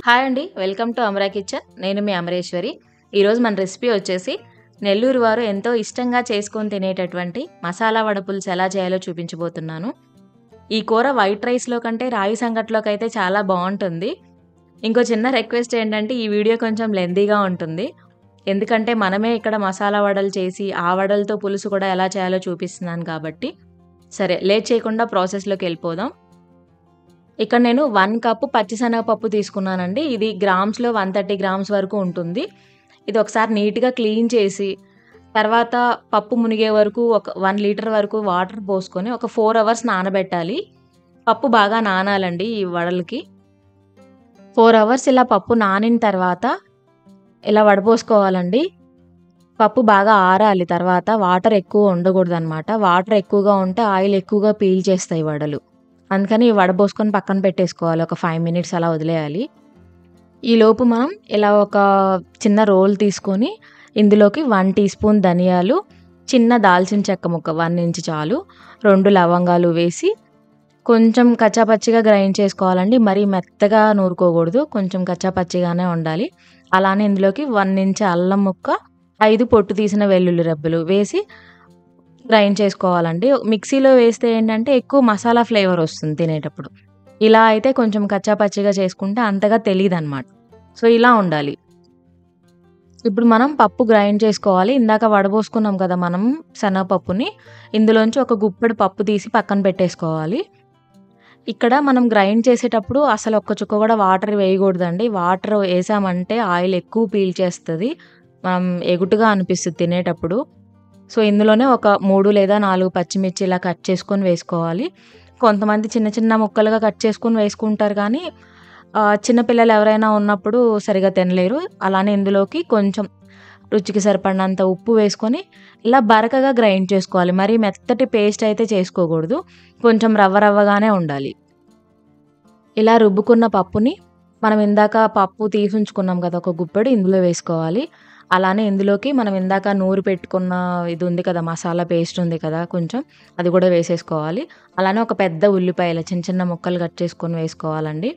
Hi అండి. Welcome to Amara Kitchen. నేను మీ అమరేశ్వరి. ఈరోజు మన రెసిపీ వచ్చేసి నెల్లూరు వారు ఎంతో ఇష్టంగా చేసుకొని తినేటటువంటి మసాలా వడ పులుసు ఎలా చేయాలో చూపించబోతున్నాను. ఈ కూర వైట్ రైస్‌లో కంటే రాగి సంగట్లోకైతే చాలా బావుంటుంది. ఇంకో చిన్న రిక్వెస్ట్ ఏంటంటే ఈ వీడియో కొంచెం లెంతీగా ఉంటుంది. ఎందుకంటే మనమే ఇక్కడ మసాలా వడలు చేసి ఆ వడలతో పులుసు కూడా ఎలా చేయాలో చూపిస్తున్నాను కాబట్టి. సరే లేట్ చేయకుండా ప్రాసెస్‌లోకెళ్ళిపోదాం. ఇక్కడ నేను 1 కప్పు పచ్చిశనగపప్పు తీసుకున్నానండి. ఇది గ్రామ్స్‌లో 130 గ్రామ్స్ వరకు ఉంటుంది. ఇది ఒకసారి నీట్‌గా క్లీన్ చేసి, తర్వాత పప్పు మునిగే వరకు ఒక 1 లీటర్ వరకు వాటర్ పోసుకొని ఒక 4 అవర్స్ నానబెట్టాలి. పప్పు బాగా నానాలండి ఈ వడలకి. 4 అవర్స్ ఇలా పప్పు నానిన తర్వాత ఇలా వడపోసుకోవాలండి. పప్పు బాగా ఆరాలి తర్వాత వాటర్ ఎక్కువ ఉండకూడదనమాట. వాటర్ ఎక్కువగా ఉంటే ఆయిల్ ఎక్కువగా పీల్చేస్తాయి వడలు. అందుకని వడబోసుకొని పక్కన పెట్టేసుకోవాలి. ఒక 5 మినిట్స్ అలా వదిలేయాలి. ఈలోపు మనం ఇలా ఒక చిన్న రోల్ తీసుకొని ఇందులోకి 1 టీ స్పూన్ ధనియాలు, చిన్న దాల్చిన చెక్క ముక్క 1 ఇంచ్ చాలు, 2 లవంగాలు వేసి కొంచెం కచ్చాపచ్చిగా గ్రైండ్ చేసుకోవాలండి. మరీ మెత్తగా నూరుకోకూడదు. కొంచెం కచ్చాపచ్చిగానే ఉండాలి. అలానే ఇందులోకి 1 ఇంచ్ అల్లం ముక్క, 5 పొట్టు తీసిన వెల్లుల్లి రెబ్బలు వేసి గ్రైండ్ చేసుకోవాలండి. మిక్సీలో వేస్తే ఏంటంటే ఎక్కువ మసాలా ఫ్లేవర్ వస్తుంది తినేటప్పుడు. ఇలా అయితే కొంచెం కచ్చాపచ్చిగా చేసుకుంటే అంతగా తెలీదనమాట. సో, ఇలా ఉండాలి. ఇప్పుడు మనం పప్పు గ్రైండ్ చేసుకోవాలి. ఇందాక వడబోసుకున్నాం కదా మనం శనగపప్పుని. ఇందులోంచి ఒక గుప్పెడు పప్పు తీసి పక్కన పెట్టేసుకోవాలి. ఇక్కడ మనం గ్రైండ్ చేసేటప్పుడు అసలు ఒక్క చుక్క కూడా వాటర్ వేయకూడదండి. వాటర్ వేసామంటే ఆయిల్ ఎక్కువ పీల్చేస్తది. మనం ఎగుటుగా అనిపిస్తది తినేటప్పుడు. సో, ఇందులోనే ఒక 3 లేదా 4 పచ్చిమిర్చి ఇలా కట్ చేసుకొని వేసుకోవాలి. కొంతమంది చిన్న చిన్న ముక్కలుగా కట్ చేసుకొని వేసుకుంటారు కానీ చిన్న పిల్లలు ఎవరైనా ఉన్నప్పుడు సరిగ్గా తినలేరు. అలానే ఇందులోకి కొంచెం రుచికి సరిపడినంత ఉప్పు వేసుకొని ఇలా బరకగా గ్రైండ్ చేసుకోవాలి. మరీ మెత్తటి పేస్ట్ అయితే చేసుకోకూడదు. కొంచెం రవ్వ రవ్వగానే ఉండాలి. ఇలా రుబ్బుకున్న పప్పుని మనం ఇందాక పప్పు తీసుంచుకున్నాం కదా ఒక గుప్పెడు ఇందులో వేసుకోవాలి. అలానే ఇందులోకి మనం ఇందాక నూరి పెట్టుకున్న ఇది ఉంది కదా మసాలా పేస్ట్ ఉంది కదా కొంచెం అది కూడా వేసేసుకోవాలి. అలానే ఒక పెద్ద ఉల్లిపాయలు చిన్న చిన్న ముక్కలు కట్ చేసుకొని వేసుకోవాలండి.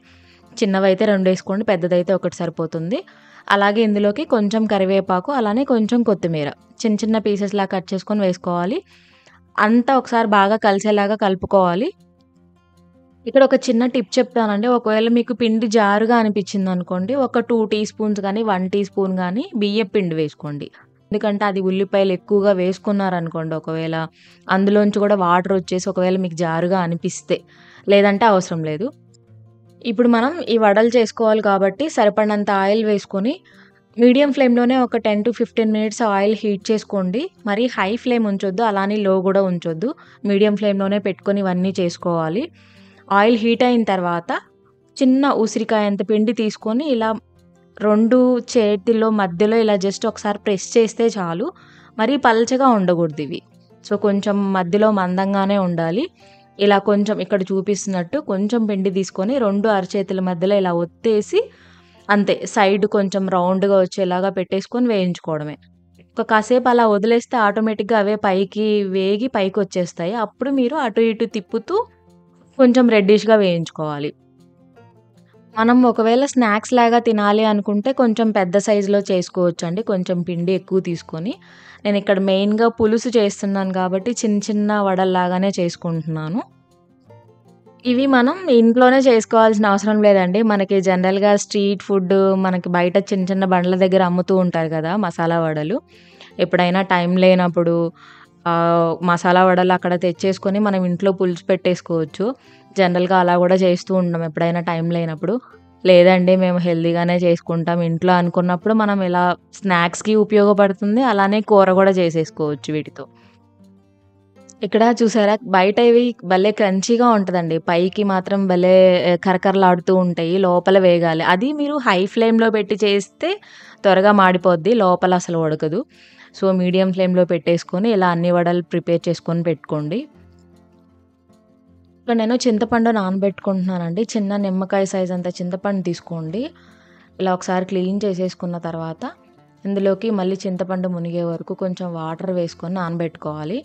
చిన్నవైతే 2 వేసుకోండి. పెద్దదైతే ఒకటి సరిపోతుంది. అలాగే ఇందులోకి కొంచెం కరివేపాకు అలానే కొంచెం కొత్తిమీర చిన్న చిన్న పీసెస్‌లా కట్ చేసుకొని వేసుకోవాలి. అంతా ఒకసారి బాగా కలిసేలాగా కలుపుకోవాలి. ఇక్కడ ఒక చిన్న టిప్ చెప్తానండి. ఒకవేళ మీకు పిండి జారుగా అనిపించిందనుకోండి, ఒక 2 టీ స్పూన్స్ గానీ, 1 టీ స్పూన్ గానీ బియ్యపు పిండి వేసుకోండి. ఎందుకంటే అది ఉల్లిపాయలు ఎక్కువగా వేసుకున్నారనుకోండి ఒకవేళ, అందులోంచి కూడా వాటర్ వచ్చేసి ఒకవేళ మీకు జారుగా అనిపిస్తే, లేదంటే అవసరం లేదు. ఇప్పుడు మనం ఈ వడలు చేసుకోవాలి కాబట్టి సరిపడినంత ఆయిల్ వేసుకొని, మీడియం ఫ్లేమ్‌లోనే ఒక 10-15 మినిట్స్ ఆయిల్ హీట్ చేసుకోండి. మరి హై ఫ్లేమ్ ఉంచొద్దు. అలానే లో కూడా ఉంచొద్దు. మీడియం ఫ్లేమ్‌లోనే పెట్టుకొని ఇవన్నీ చేసుకోవాలి. ఆయిల్ హీట్ అయిన తర్వాత చిన్న ఉసిరికాయంత పిండి తీసుకొని ఇలా 2 చేతిలో మధ్యలో ఇలా జస్ట్ ఒకసారి ప్రెస్ చేస్తే చాలు. మరీ పల్చగా ఉండకూడదివి. సో, కొంచెం మధ్యలో మందంగానే ఉండాలి. ఇలా కొంచెం ఇక్కడ చూపిస్తున్నట్టు కొంచెం పిండి తీసుకొని 2 అరచేతుల మధ్యలో ఇలా ఒత్తేసి అంతే సైడ్ కొంచెం రౌండ్‌గా వచ్చేలాగా పెట్టేసుకొని వేయించుకోవడమే. ఒక కాసేపు అలా వదిలేస్తే ఆటోమేటిక్‌గా అవే పైకి వేగి పైకొచ్చేస్తాయి. అప్పుడు మీరు అటు ఇటు తిప్పుతూ కొంచెం రెడ్డిష్‌గా వేయించుకోవాలి. మనం ఒకవేళ స్నాక్స్ లాగా తినాలి అనుకుంటే కొంచెం పెద్ద సైజులో చేసుకోవచ్చండి. కొంచెం పిండి ఎక్కువ తీసుకొని. నేనిక్కడ మెయిన్‌గా పులుసు చేస్తున్నాను కాబట్టి చిన్న చిన్న వడల్లాగానే చేసుకుంటున్నాను. ఇవి మనం ఇంట్లోనే చేసుకోవాల్సిన అవసరం లేదండి. మనకి జనరల్‌గా స్ట్రీట్ ఫుడ్ మనకి బయట చిన్న చిన్న బండ్ల దగ్గర అమ్ముతూ ఉంటారు కదా! మసాలా వడలు. ఎప్పుడైనా టైం లేనప్పుడు మసాలా వడలు అక్కడ తెచ్చేసుకొని మనం ఇంట్లో పులుసు పెట్టేసుకోవచ్చు. జనరల్‌గా అలా కూడా చేస్తూ ఉంటాం ఎప్పుడైనా టైం లేనప్పుడు. లేదండి మేము హెల్తీగానే చేసుకుంటాం ఇంట్లో అనుకున్నప్పుడు మనం ఇలా స్నాక్స్‌కి ఉపయోగపడుతుంది. అలానే కూర కూడా చేసేసుకోవచ్చు వీటితో. ఇక్కడ చూసారా బయట ఇవి భలే క్రంచీగా ఉంటదండి. పైకి మాత్రం భలే కరకరలాడుతూ ఉంటాయి. లోపల వేగాలి. అది మీరు హై ఫ్లేమ్‌లో పెట్టి చేస్తే త్వరగా మాడిపోద్ది. లోపల అసలు ఉడకదు. సో, మీడియం ఫ్లేమ్‌లో పెట్టేసుకొని ఇలా అన్ని వడలు ప్రిపేర్ చేసుకొని పెట్టుకోండి. ఇక్కడ నేను చింతపండు నానబెట్టుకుంటున్నానండి. చిన్న నిమ్మకాయ సైజ్ అంత చింతపండు తీసుకోండి. ఇలా ఒకసారి క్లీన్ చేసేసుకున్న తర్వాత ఇందులోకి మళ్ళీ చింతపండు మునిగే వరకు కొంచెం వాటర్ వేసుకొని నానబెట్టుకోవాలి.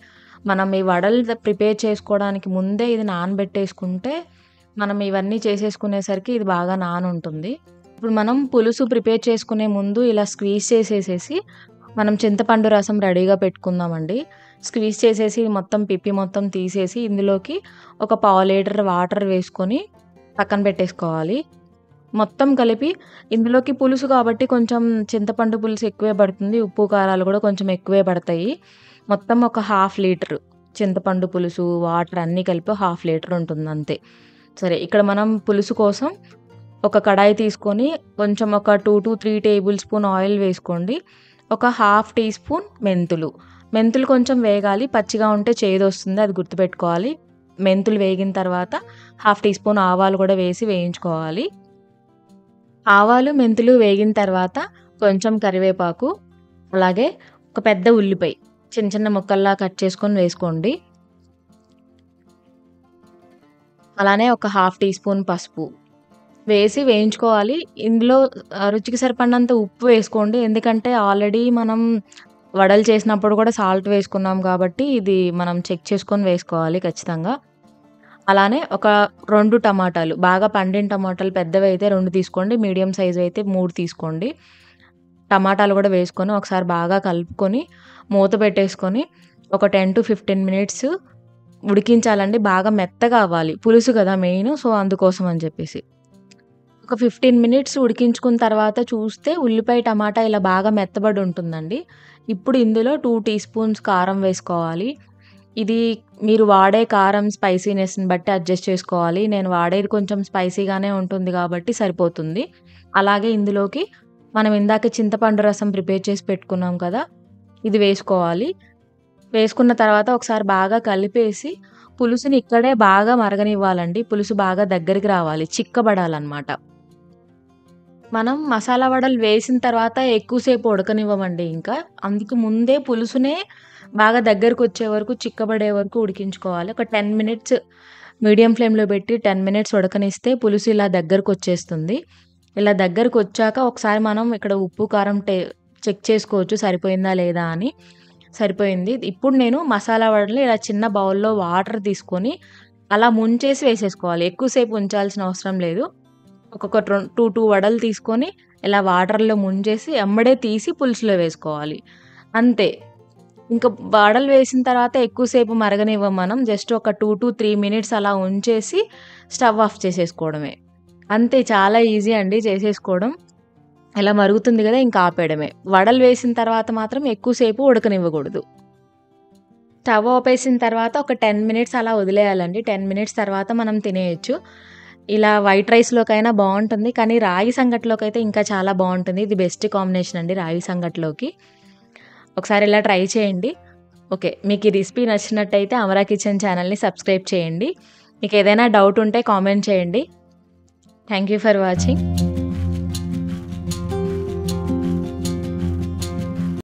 మనం ఈ వడలు ప్రిపేర్ చేసుకోవడానికి ముందే ఇది నానబెట్టేసుకుంటే, మనం ఇవన్నీ చేసేసుకునేసరికి ఇది బాగా నానుంటుంది. ఇప్పుడు మనం పులుసు ప్రిపేర్ చేసుకునే ముందు ఇలా స్క్వీజ్ చేసేసేసి మనం చింతపండు రసం రెడీగా పెట్టుకుందామండి. స్క్వీజ్ చేసేసి మొత్తం పిప్పి మొత్తం తీసేసి ఇందులోకి ఒక పావు లీటర్ వాటర్ వేసుకొని పక్కన పెట్టేసుకోవాలి. మొత్తం కలిపి ఇందులోకి పులుసు కాబట్టి కొంచెం చింతపండు పులుసు ఎక్కువే పడుతుంది. ఉప్పు, కారాలు కూడా కొంచెం ఎక్కువే పడతాయి. మొత్తం ఒక హాఫ్ లీటర్ చింతపండు పులుసు, వాటర్ అన్నీ కలిపి హాఫ్ లీటర్ ఉంటుంది అంతే. సరే, ఇక్కడ మనం పులుసు కోసం ఒక కడాయి తీసుకొని కొంచెం ఒక 2-3 టేబుల్ స్పూన్ ఆయిల్ వేసుకోండి. ఒక హాఫ్ టీ స్పూన్ మెంతులు కొంచెం వేగాలి. పచ్చిగా ఉంటే చేదొస్తుంది, అది గుర్తుపెట్టుకోవాలి. మెంతులు వేగిన తర్వాత హాఫ్ టీ స్పూన్ ఆవాలు కూడా వేసి వేయించుకోవాలి. ఆవాలు, మెంతులు వేగిన తర్వాత కొంచెం కరివేపాకు, అలాగే ఒక పెద్ద ఉల్లిపాయ చిన్న చిన్న ముక్కల్లా కట్ చేసుకొని వేసుకోండి. అలానే ఒక హాఫ్ టీ స్పూన్ పసుపు వేసి వేయించుకోవాలి. ఇందులో రుచికి సరిపడినంత ఉప్పు వేసుకోండి. ఎందుకంటే ఆల్రెడీ మనం వడలు చేసినప్పుడు కూడా సాల్ట్ వేసుకున్నాం కాబట్టి ఇది మనం చెక్ చేసుకొని వేసుకోవాలి ఖచ్చితంగా. అలానే ఒక 2 టమాటాలు, బాగా పండిన టమాటాలు పెద్దవి అయితే 2 తీసుకోండి, మీడియం సైజ్ అయితే 3 తీసుకోండి. టమాటాలు కూడా వేసుకొని ఒకసారి బాగా కలుపుకొని మూత పెట్టేసుకొని ఒక 10-15 మినిట్స్ ఉడికించాలండి. బాగా మెత్తగా అవ్వాలి, పులుసు కదా మెయిన్, సో అందుకోసం అని చెప్పేసి. ఒక 15 మినిట్స్ ఉడికించుకున్న తర్వాత చూస్తే ఉల్లిపాయ, టమాటా ఇలా బాగా మెత్తబడి ఉంటుందండి. ఇప్పుడు ఇందులో 2 టీ స్పూన్స్ కారం వేసుకోవాలి. ఇది మీరు వాడే కారం స్పైసీనెస్‌ని బట్టి అడ్జస్ట్ చేసుకోవాలి. నేను వాడేది కొంచెం స్పైసీగానే ఉంటుంది కాబట్టి సరిపోతుంది. అలాగే ఇందులోకి మనం ఇందాక చింతపండు రసం ప్రిపేర్ చేసి పెట్టుకున్నాం కదా, ఇది వేసుకోవాలి. వేసుకున్న తర్వాత ఒకసారి బాగా కలిపేసి పులుసుని ఇక్కడే బాగా మరగనివ్వాలండి. పులుసు బాగా దగ్గరికి రావాలి, చిక్కబడాలన్నమాట. మనం మసాలా వడలు వేసిన తర్వాత ఎక్కువసేపు ఉడకనివ్వమండి ఇంకా. అందుకు ముందే పులుసునే బాగా దగ్గరకొచ్చే వరకు, చిక్కబడే వరకు ఉడికించుకోవాలి. ఒక 10 మినిట్స్ మీడియం ఫ్లేమ్‌లో పెట్టి 10 మినిట్స్ ఉడకనిస్తే పులుసు ఇలా దగ్గరకొచ్చేస్తుంది. ఇలా దగ్గరకొచ్చాక ఒకసారి మనం ఇక్కడ ఉప్పు, కారం చెక్ చేసుకోవచ్చు సరిపోయిందా లేదా అని. సరిపోయింది. ఇప్పుడు నేను మసాలా వడలు ఇలా చిన్న బౌల్‌లో వాటర్ తీసుకొని అలా ముంచేసి వేసేసుకోవాలి. ఎక్కువసేపు ఉంచాల్సిన అవసరం లేదు. ఒక్కొక్క 2 వడలు తీసుకొని ఇలా వాటర్‌లో ముంచేసి ఎమ్మడే తీసి పులుసులో వేసుకోవాలి. అంతే. ఇంక వడలు వేసిన తర్వాత ఎక్కువసేపు మరగనివ్వం మనం. జస్ట్ ఒక 2-3 మినిట్స్ అలా ఉంచేసి స్టవ్ ఆఫ్ చేసేసుకోవడమే. అంతే, చాలా ఈజీ అండి చేసేసుకోవడం. ఇలా మరుగుతుంది కదా, ఇంక ఆపేయడమే. వడలు వేసిన తర్వాత మాత్రం ఎక్కువసేపు ఉడకనివ్వకూడదు. స్టవ్ ఆపేసిన తర్వాత ఒక 10 మినిట్స్ అలా వదిలేయాలండి. 10 మినిట్స్ తర్వాత మనం తినేయొచ్చు. ఇలా వైట్ రైస్‌లోకైనా బావుంటుంది. కానీ రాగి సంగటిలోకైతే ఇంకా చాలా బావుంటుంది. ఇది బెస్ట్ కాంబినేషన్ అండి రాగి సంగటిలోకి. ఒకసారి ఇలా ట్రై చేయండి. ఓకే, మీకు ఈ రెసిపీ నచ్చినట్టయితే అమరా కిచెన్ ఛానల్‌ని సబ్స్క్రైబ్ చేయండి. మీకు ఏదైనా డౌట్ ఉంటే కామెంట్ చేయండి. Thank you for watching.